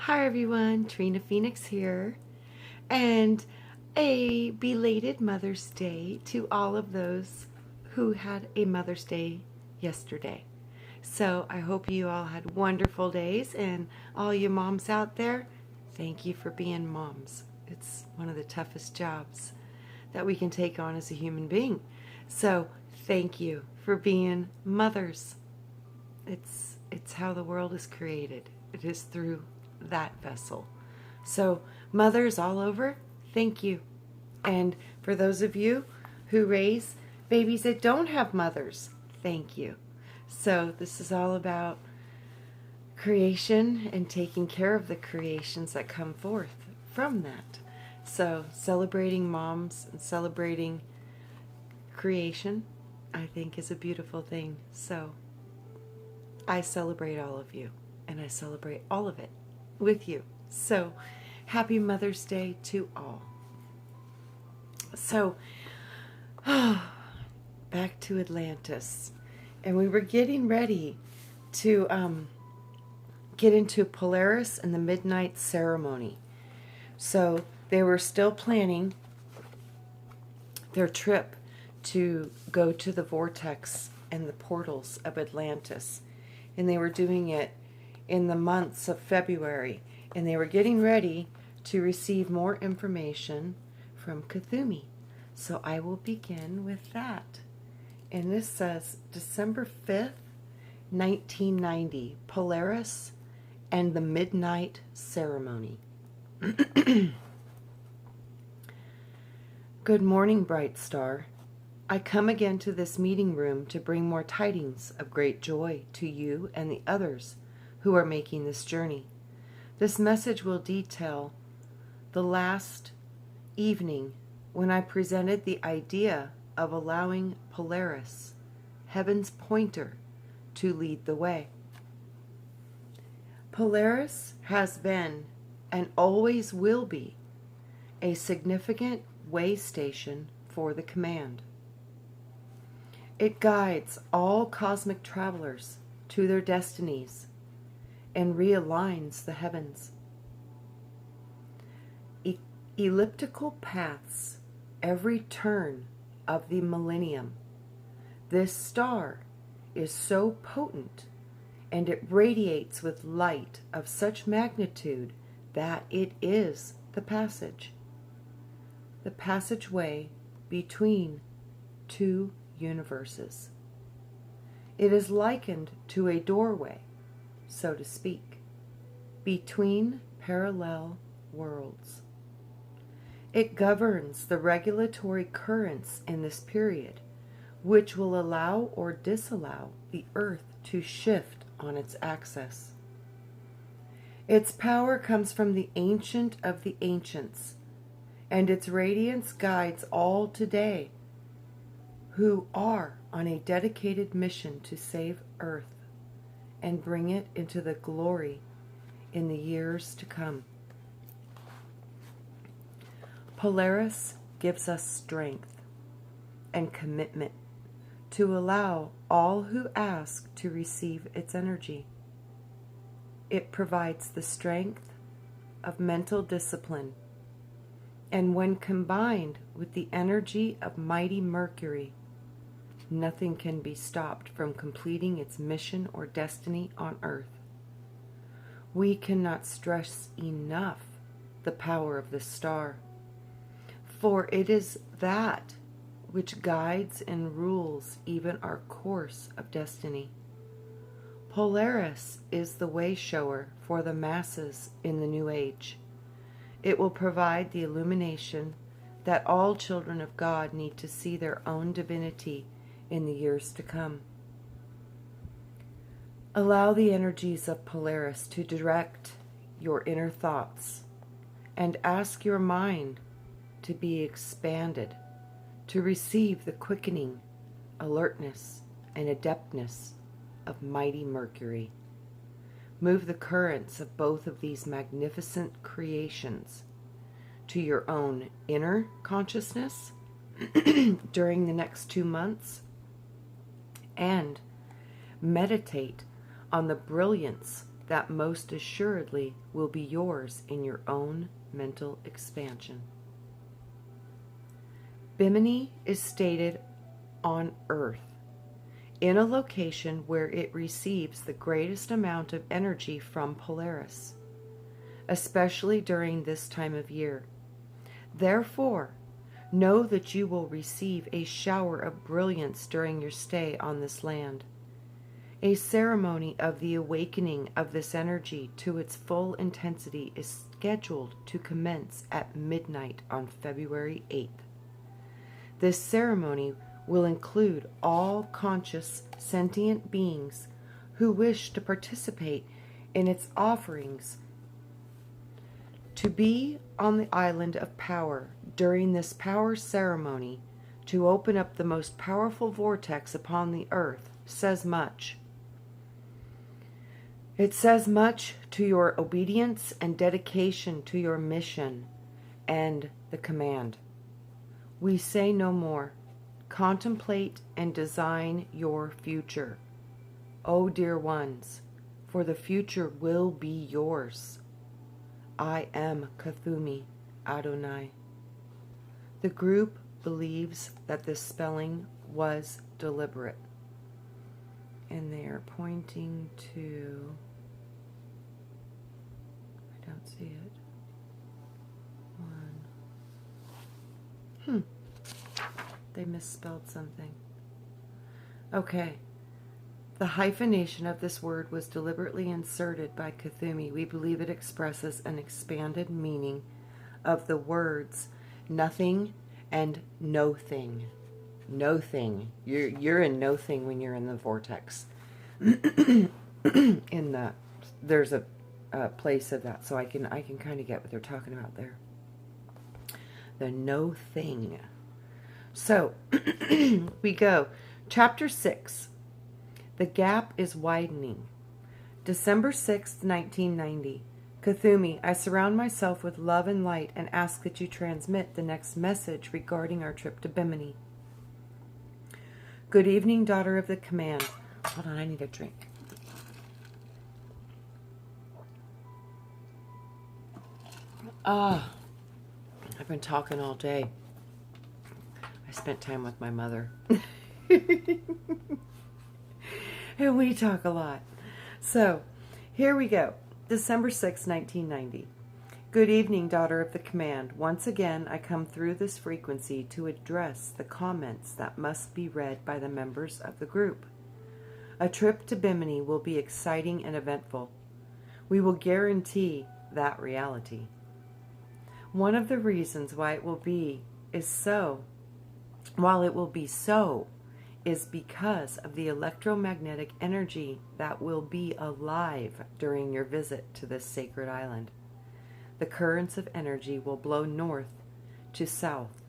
Hi everyone, Trina Phoenix here, and a belated Mother's Day to all of those who had a Mother's Day yesterday. So I hope you all had wonderful days, and all you moms out there, thank you for being moms. It's one of the toughest jobs that we can take on as a human being. So thank you for being mothers. It's how the world is created. It is through that vessel. So mothers all over, thank you. And for those of you who raise babies that don't have mothers, thank you. So this is all about creation and taking care of the creations that come forth from that. So celebrating moms and celebrating creation, I think, is a beautiful thing. So I celebrate all of you, and I celebrate all of it with you. So happy Mother's Day to all. So back to Atlantis, and we were getting ready to get into Polaris and the midnight ceremony. So they were still planning their trip to go to the Vortex and the portals of Atlantis, and they were doing it in the months of February, and they were getting ready to receive more information from Cthulhu. So I will begin with that. And this says December 5th, 1990, Polaris and the Midnight Ceremony. Good morning, bright star. I come again to this meeting room to bring more tidings of great joy to you and the others who are making this journey. This message will detail the last evening when I presented the idea of allowing Polaris, heaven's pointer, to lead the way. Polaris has been and always will be a significant way station for the command. It guides all cosmic travelers to their destinies and realigns the heavens. Elliptical paths every turn of the millennium. This star is so potent, and it radiates with light of such magnitude that it is the passageway between two universes. It is likened to a doorway, so to speak, between parallel worlds. It governs the regulatory currents in this period, which will allow or disallow the Earth to shift on its axis. Its power comes from the Ancient of the Ancients, and its radiance guides all today who are on a dedicated mission to save Earth and bring it into the glory in the years to come. Polaris gives us strength and commitment to allow all who ask to receive its energy. It provides the strength of mental discipline, and when combined with the energy of mighty Mercury, nothing can be stopped from completing its mission or destiny on Earth. We cannot stress enough the power of this star, for it is that which guides and rules even our course of destiny. Polaris is the way shower for the masses in the new age. It will provide the illumination that all children of God need to see their own divinity in the years to come. Allow the energies of Polaris to direct your inner thoughts, and ask your mind to be expanded to receive the quickening, alertness, and adeptness of mighty Mercury. Move the currents of both of these magnificent creations to your own inner consciousness during the next 2 months, and meditate on the brilliance that most assuredly will be yours in your own mental expansion. Bimini is stated on Earth, in a location where it receives the greatest amount of energy from Polaris, especially during this time of year. Therefore, know that you will receive a shower of brilliance during your stay on this land. A ceremony of the awakening of this energy to its full intensity is scheduled to commence at midnight on February 8th. This ceremony will include all conscious, sentient beings who wish to participate in its offerings to be on the island of power during this power ceremony to open up the most powerful vortex upon the earth says much. It says much to your obedience and dedication to your mission and the command. We say no more. Contemplate and design your future, O dear ones, for the future will be yours. I am Kathumi Adonai. The group believes that this spelling was deliberate. And they are pointing to, I don't see it. They misspelled something. Okay. The hyphenation of this word was deliberately inserted by Kathumi. We believe it expresses an expanded meaning of the words nothing and no thing. No thing. You're in no thing when you're in the vortex. There's a place of that, so I can kind of get what they're talking about there. The no thing. So we go. Chapter 6. The gap is widening. December 6th, 1990. Kathumi, I surround myself with love and light and ask that you transmit the next message regarding our trip to Bimini. Good evening, daughter of the command. Hold on, I need a drink. I've been talking all day. I spent time with my mother. And we talk a lot. So, here we go. December 6, 1990. Good evening, daughter of the command. Once again, I come through this frequency to address the comments that must be read by the members of the group. A trip to Bimini will be exciting and eventful. We will guarantee that reality. One of the reasons why it will be so is because of the electromagnetic energy that will be alive during your visit to this sacred island. The currents of energy will blow north to south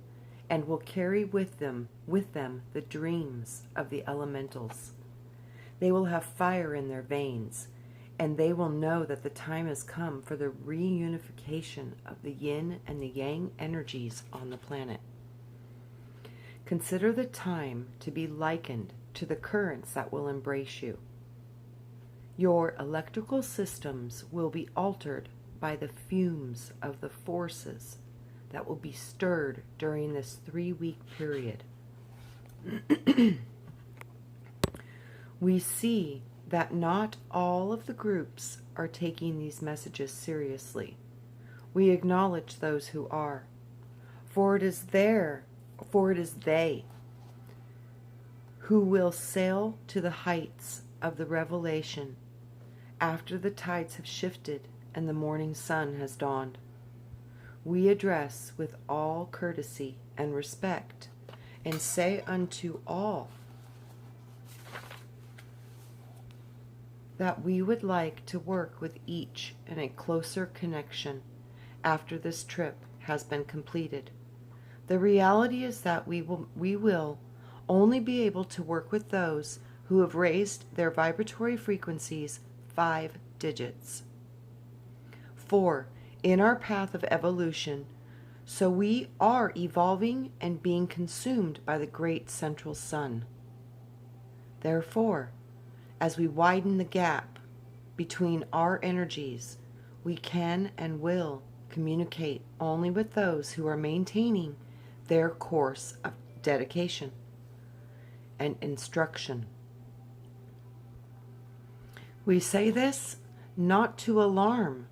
and will carry with them the dreams of the elementals. They will have fire in their veins, and they will know that the time has come for the reunification of the yin and the yang energies on the planet. Consider the time to be likened to the currents that will embrace you. Your electrical systems will be altered by the fumes of the forces that will be stirred during this 3-week period. We see that not all of the groups are taking these messages seriously. We acknowledge those who are, for it is they who will sail to the heights of the revelation after the tides have shifted and the morning sun has dawned. We address with all courtesy and respect and say unto all that we would like to work with each in a closer connection after this trip has been completed. The reality is that we will only be able to work with those who have raised their vibratory frequencies 5 digits. 4. In our path of evolution, so we are evolving and being consumed by the great central sun. Therefore, as we widen the gap, between our energies, we can and will communicate only with those who are maintaining their course of dedication and instruction. We say this not to alarm,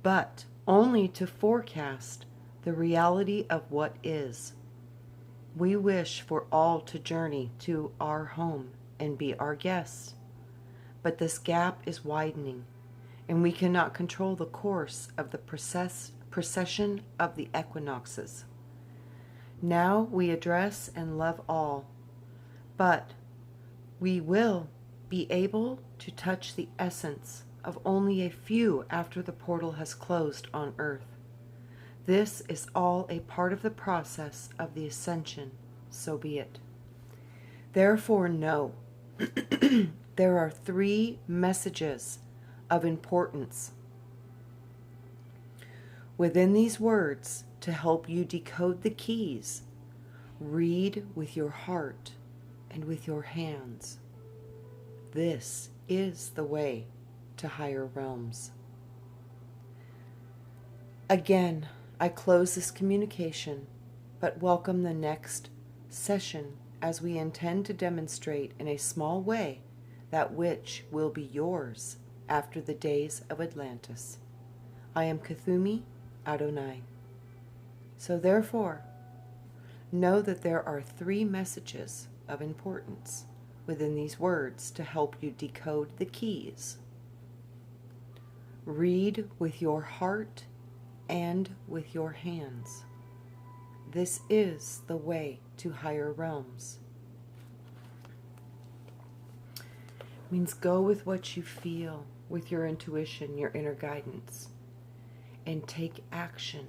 but only to forecast the reality of what is. We wish for all to journey to our home and be our guests, but this gap is widening, and we cannot control the course of the procession of the equinoxes. Now we address and love all, but we will be able to touch the essence of only a few after the portal has closed on Earth. This is all a part of the process of the ascension, so be it. Therefore, know there are 3 messages of importance within these words to help you decode the keys. Read with your heart and with your hands. This is the way to higher realms. Again, I close this communication, but welcome the next session as we intend to demonstrate in a small way that which will be yours after the days of Atlantis. I am Kuthumi Adonai. So therefore, know that there are 3 messages of importance within these words to help you decode the keys. Read with your heart and with your hands. This is the way to higher realms. It means go with what you feel, with your intuition, your inner guidance, and take action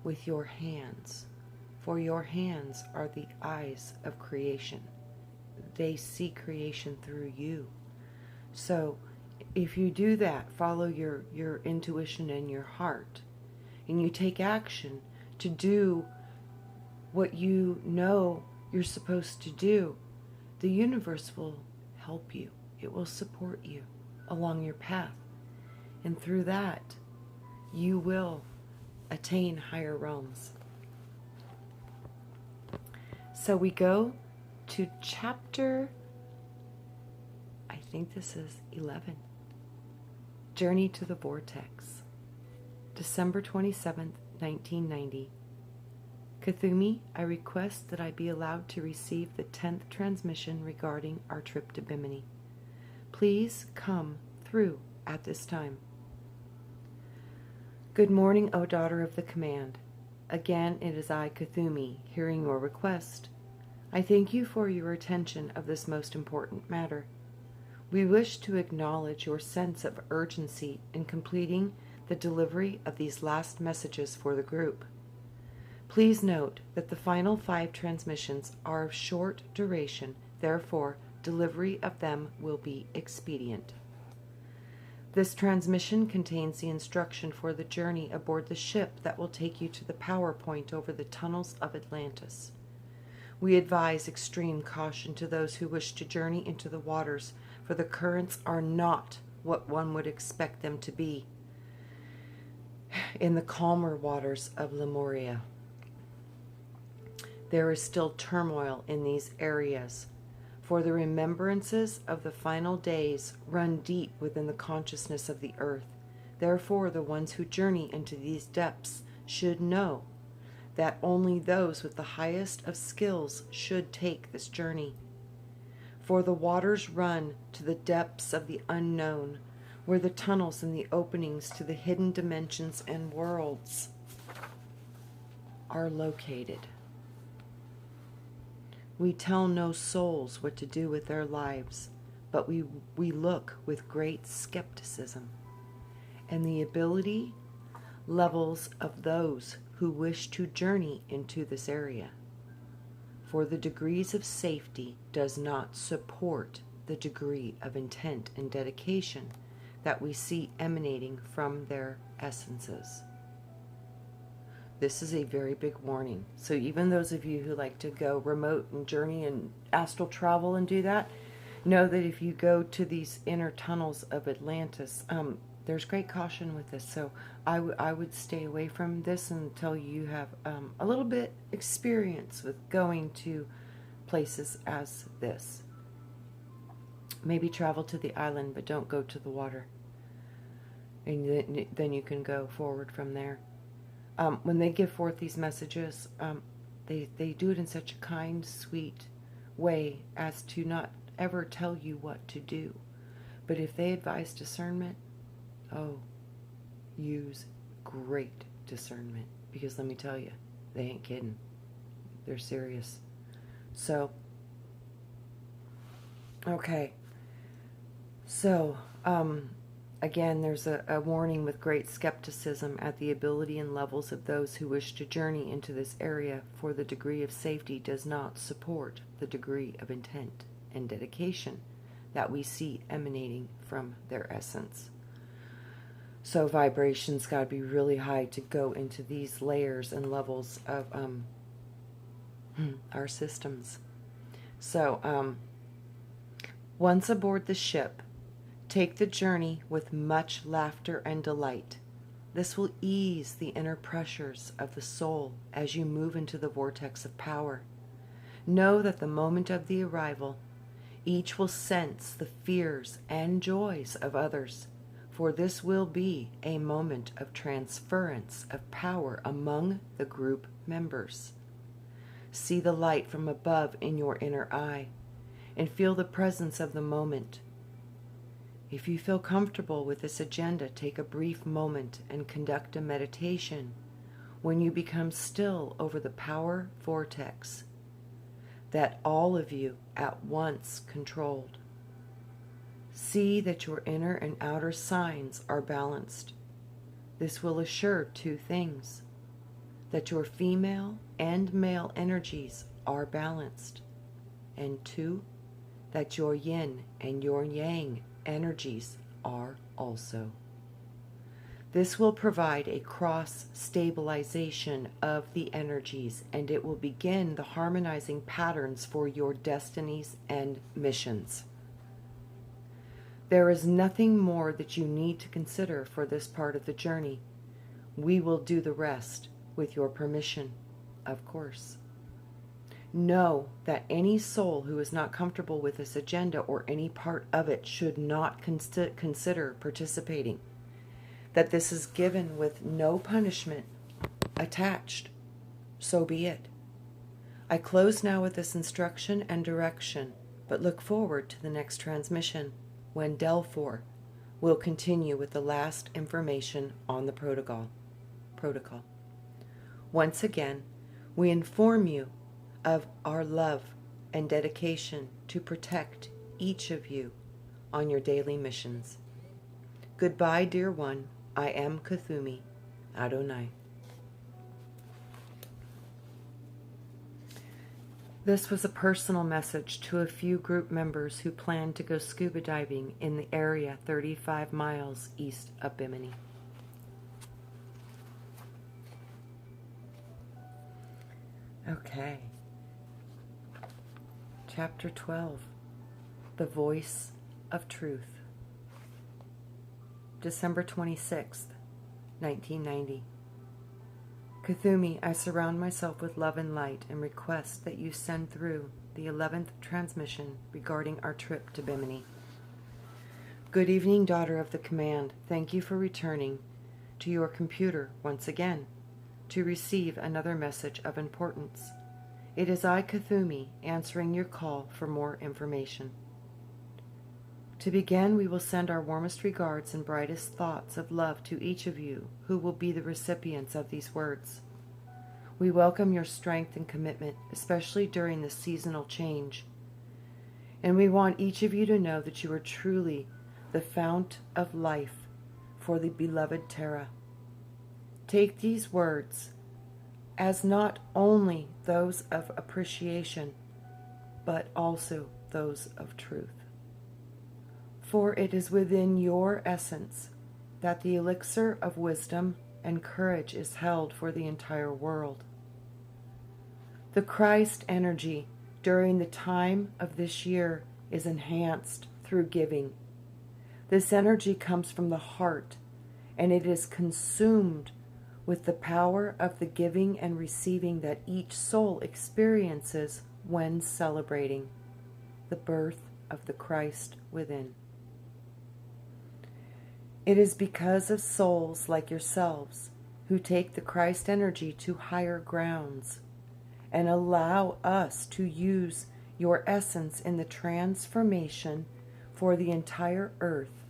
with your hands, for your hands are the eyes of creation. They see creation through you. So if you do that, follow your intuition and your heart, and you take action to do what you know you're supposed to do, the universe will help you. It will support you along your path. And through that, you will attain higher realms. So we go to chapter, I think this is 11. Journey to the Vortex. December 27th, 1990. Kuthumi, I request that I be allowed to receive the 10th transmission regarding our trip to Bimini. Please come through at this time. Good morning, O daughter of the command. Again, it is I, Kuthumi, hearing your request. I thank you for your attention of this most important matter. We wish to acknowledge your sense of urgency in completing the delivery of these last messages for the group. Please note that the final 5 transmissions are of short duration, therefore delivery of them will be expedient. This transmission contains the instruction for the journey aboard the ship that will take you to the power point over the tunnels of Atlantis. We advise extreme caution to those who wish to journey into the waters, for the currents are not what one would expect them to be in the calmer waters of Lemuria. There is still turmoil in these areas, for the remembrances of the final days run deep within the consciousness of the earth. Therefore, the ones who journey into these depths should know that only those with the highest of skills should take this journey. For the waters run to the depths of the unknown, where the tunnels and the openings to the hidden dimensions and worlds are located. We tell no souls what to do with their lives, but we look with great skepticism and the ability levels of those who wish to journey into this area. For the degrees of safety does not support the degree of intent and dedication that we see emanating from their essences. This is a very big warning. So even those of you who like to go remote and journey and astral travel and do that, Know that if you go to these inner tunnels of Atlantis, there's great caution with this. So I would stay away from this until you have a little bit experience with going to places as this. Maybe travel to the island, but don't go to the water. And then you can go forward from there. When they give forth these messages, they do it in such a kind, sweet way as to not ever tell you what to do. But if they advise discernment, oh, use great discernment. Because let me tell you, they ain't kidding. They're serious. So, okay. So, again, there's a warning with great skepticism at the ability and levels of those who wish to journey into this area, for the degree of safety does not support the degree of intent and dedication that we see emanating from their essence. So vibrations got to be really high to go into these layers and levels of our systems. So once aboard the ship, take the journey with much laughter and delight. This will ease the inner pressures of the soul as you move into the vortex of power. Know that the moment of the arrival, each will sense the fears and joys of others, for this will be a moment of transference of power among the group members. See the light from above in your inner eye, and feel the presence of the moment. If you feel comfortable with this agenda, take a brief moment and conduct a meditation when you become still over the power vortex that all of you at once controlled. See that your inner and outer signs are balanced. This will assure two things: that your female and male energies are balanced, and two, that your yin and your yang energies are also. This will provide a cross-stabilization of the energies, and it will begin the harmonizing patterns for your destinies and missions. There is nothing more that you need to consider for this part of the journey. We will do the rest with your permission, of course. Know that any soul who is not comfortable with this agenda or any part of it should not consider participating. That this is given with no punishment attached. So be it. I close now with this instruction and direction, but look forward to the next transmission, when Delphor will continue with the last information on the protocol. Once again, we inform you of our love and dedication to protect each of you on your daily missions. Goodbye, dear one. I am Kuthumi Adonai. This was a personal message to a few group members who plan to go scuba diving in the area 35 miles east of Bimini. Okay. Chapter 12. The Voice of Truth. December 26th, 1990. Kuthumi, I surround myself with love and light and request that you send through the 11th transmission regarding our trip to Bimini. Good evening, daughter of the command. Thank you for returning to your computer once again to receive another message of importance. It is I, Kuthumi, answering your call for more information. To begin, we will send our warmest regards and brightest thoughts of love to each of you who will be the recipients of these words. We welcome your strength and commitment, especially during this seasonal change. And we want each of you to know that you are truly the fount of life for the beloved Terra. Take these words as not only those of appreciation, but also those of truth. For it is within your essence that the elixir of wisdom and courage is held for the entire world. The Christ energy during the time of this year is enhanced through giving. This energy comes from the heart, and it is consumed with the power of the giving and receiving that each soul experiences when celebrating the birth of the Christ within. It is because of souls like yourselves who take the Christ energy to higher grounds and allow us to use your essence in the transformation for the entire earth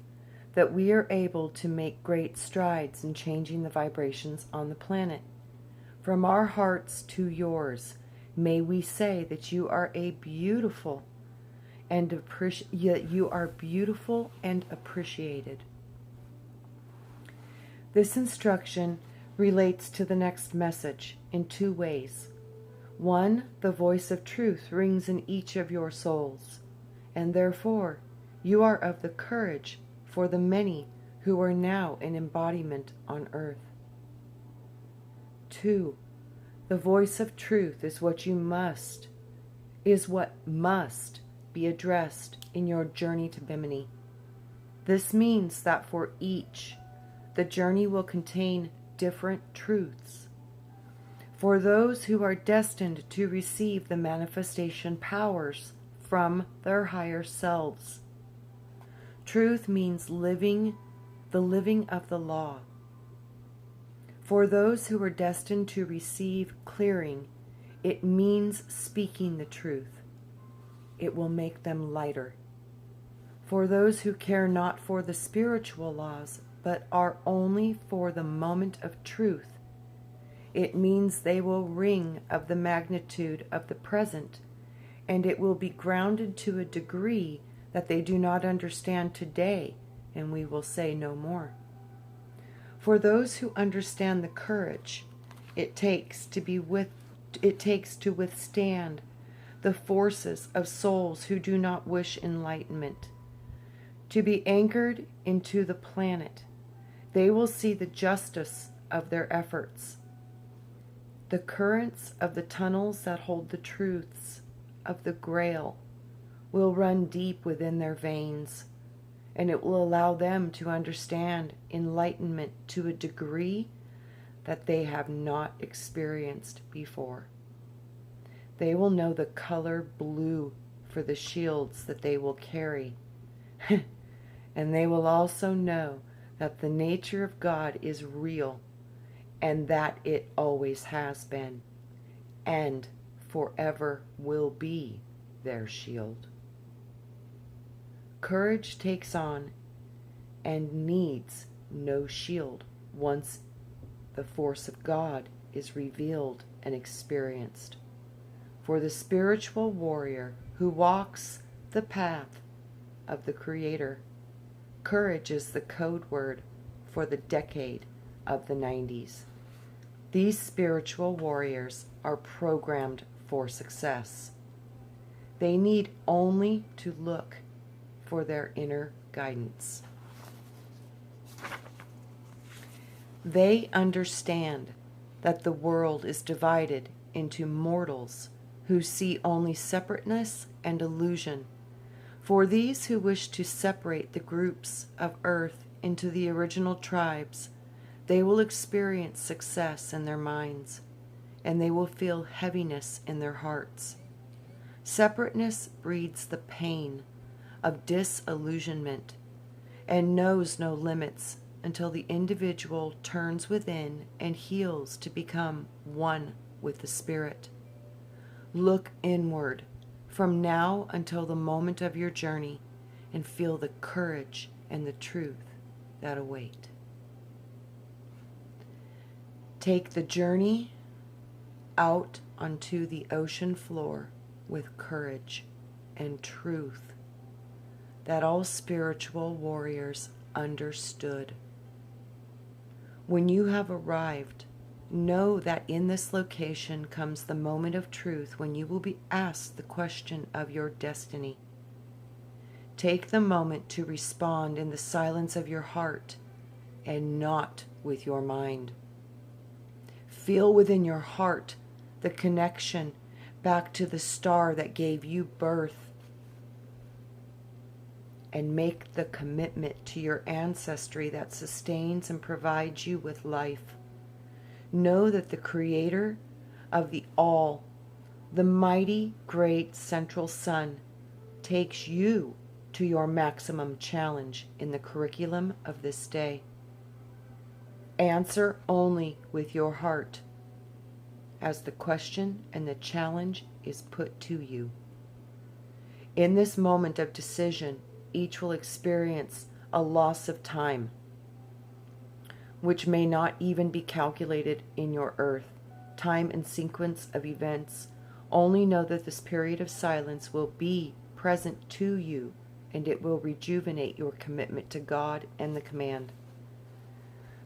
that we are able to make great strides in changing the vibrations on the planet. From our hearts to yours, may we say that you are beautiful and appreciated. This instruction relates to the next message in two ways. One, the voice of truth rings in each of your souls, and therefore you are of the courage for the many who are now in embodiment on earth. Two, the voice of truth is what must be addressed in your journey to Bimini. This means that for each, the journey will contain different truths. For those who are destined to receive the manifestation powers from their higher selves, truth means the living of the law. For those who are destined to receive clearing, it means speaking the truth. It will make them lighter. For those who care not for the spiritual laws, but are only for the moment of truth, it means they will ring of the magnitude of the present, and it will be grounded to a degree that they do not understand today, and we will say no more. For those who understand the courage it takes to withstand the forces of souls who do not wish enlightenment, to be anchored into the planet, they will see the justice of their efforts. The currents of the tunnels that hold the truths of the Grail will run deep within their veins, and it will allow them to understand enlightenment to a degree that they have not experienced before. They will know the color blue for the shields that they will carry, and they will also know that the nature of God is real, and that it always has been, and forever will be their shield. Courage takes on and needs no shield once the force of God is revealed and experienced. For the spiritual warrior who walks the path of the Creator, courage is the code word for the decade of the 90s. These spiritual warriors are programmed for success. They need only to look for their inner guidance. They understand that the world is divided into mortals who see only separateness and illusion. For these who wish to separate the groups of earth into the original tribes, they will experience success in their minds, and they will feel heaviness in their hearts. Separateness breeds the pain of disillusionment and knows no limits until the individual turns within and heals to become one with the Spirit. Look inward from now until the moment of your journey and feel the courage and the truth that await. Take the journey out onto the ocean floor with courage and truth that all spiritual warriors understood. When you have arrived, know that in this location comes the moment of truth when you will be asked the question of your destiny. Take the moment to respond in the silence of your heart and not with your mind. Feel within your heart the connection back to the star that gave you birth. and make the commitment to your ancestry that sustains and provides you with life. Know that the Creator of the all, the mighty, great central sun, takes you to your maximum challenge in the curriculum of this day. Answer only with your heart, as the question and the challenge is put to you. In this moment of decision, each will experience a loss of time, which may not even be calculated in your earth. Time and sequence of events. Only know that this period of silence will be present to you, and it will rejuvenate your commitment to God and the command.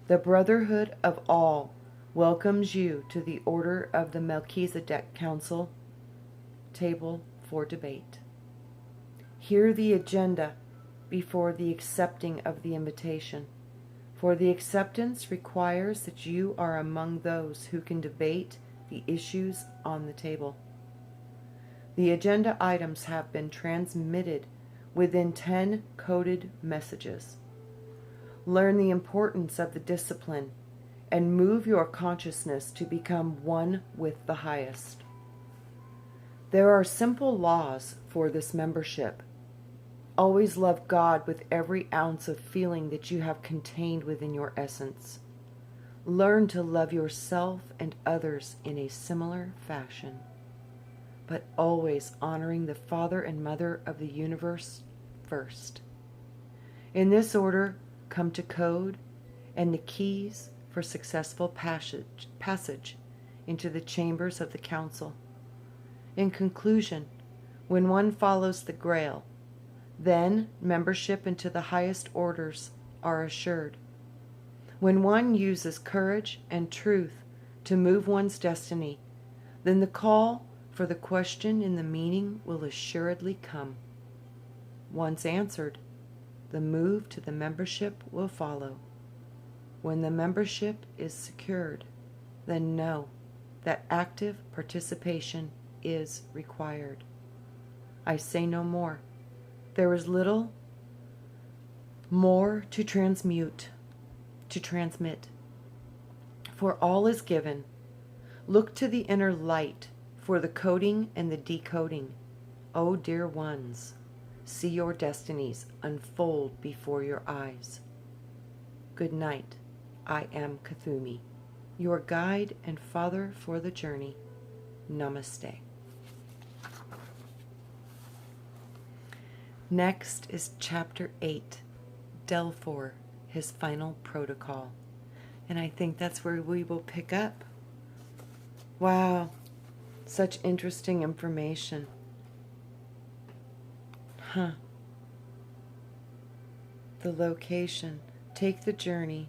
The Brotherhood of All welcomes you to the Order of the Melchizedek Council table for debate. Hear the agenda before the accepting of the invitation, for the acceptance requires that you are among those who can debate the issues on the table. The agenda items have been transmitted within 10 coded messages. Learn the importance of the discipline and move your consciousness to become one with the highest. There are simple laws for this membership. Always love God with every ounce of feeling that you have contained within your essence. Learn to love yourself and others in a similar fashion, but always honoring the Father and Mother of the universe first. In this order, come to code and the keys for successful passage into the chambers of the council. In conclusion, when one follows the Grail, then membership into the highest orders are assured. When one uses courage and truth to move one's destiny, then the call for the question in the meaning will assuredly come. Once answered, the move to the membership will follow. When the membership is secured, then know that active participation is required. I say no more. There is little more to transmit, for all is given. Look to the inner light for the coding and the decoding. O dear ones, see your destinies unfold before your eyes. Good night. I am Kathumi, your guide and father for the journey. Namaste. Next is Chapter 8, Delphor, his final protocol. And I think that's where we will pick up. Wow, such interesting information. The location. Take the journey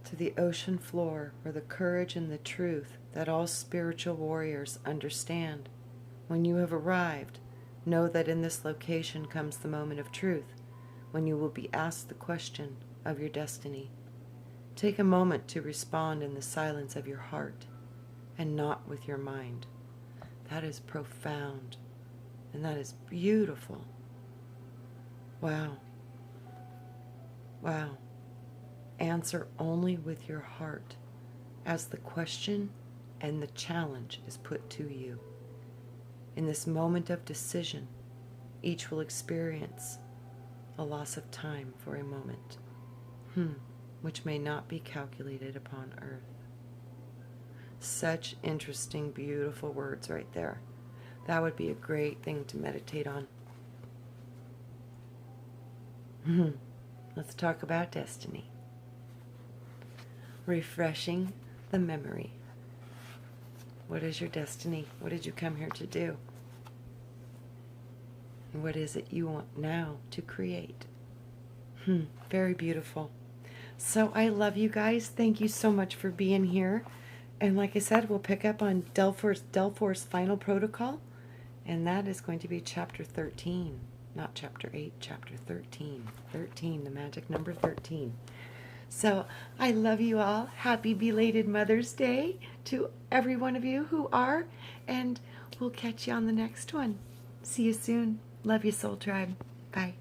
to the ocean floor where the courage and the truth that all spiritual warriors understand. When you have arrived, know that in this location comes the moment of truth, when you will be asked the question of your destiny. Take a moment to respond in the silence of your heart and not with your mind. That is profound, and that is beautiful. Wow. Wow. Answer only with your heart, as the question and the challenge is put to you. In this moment of decision, each will experience a loss of time for a moment, which may not be calculated upon earth. Such interesting, beautiful words right there. That would be a great thing to meditate on. Let's talk about destiny. Refreshing the memory. What is your destiny? What did you come here to do? And what is it you want now to create? Very beautiful. So I love you guys. Thank you so much for being here. And like I said, we'll pick up on Delphor's final protocol. And that is going to be Chapter 13. Not Chapter 8, Chapter 13. 13, the magic number 13. So I love you all. Happy belated Mother's Day to every one of you who are. And we'll catch you on the next one. See you soon. Love you, Soul Tribe. Bye.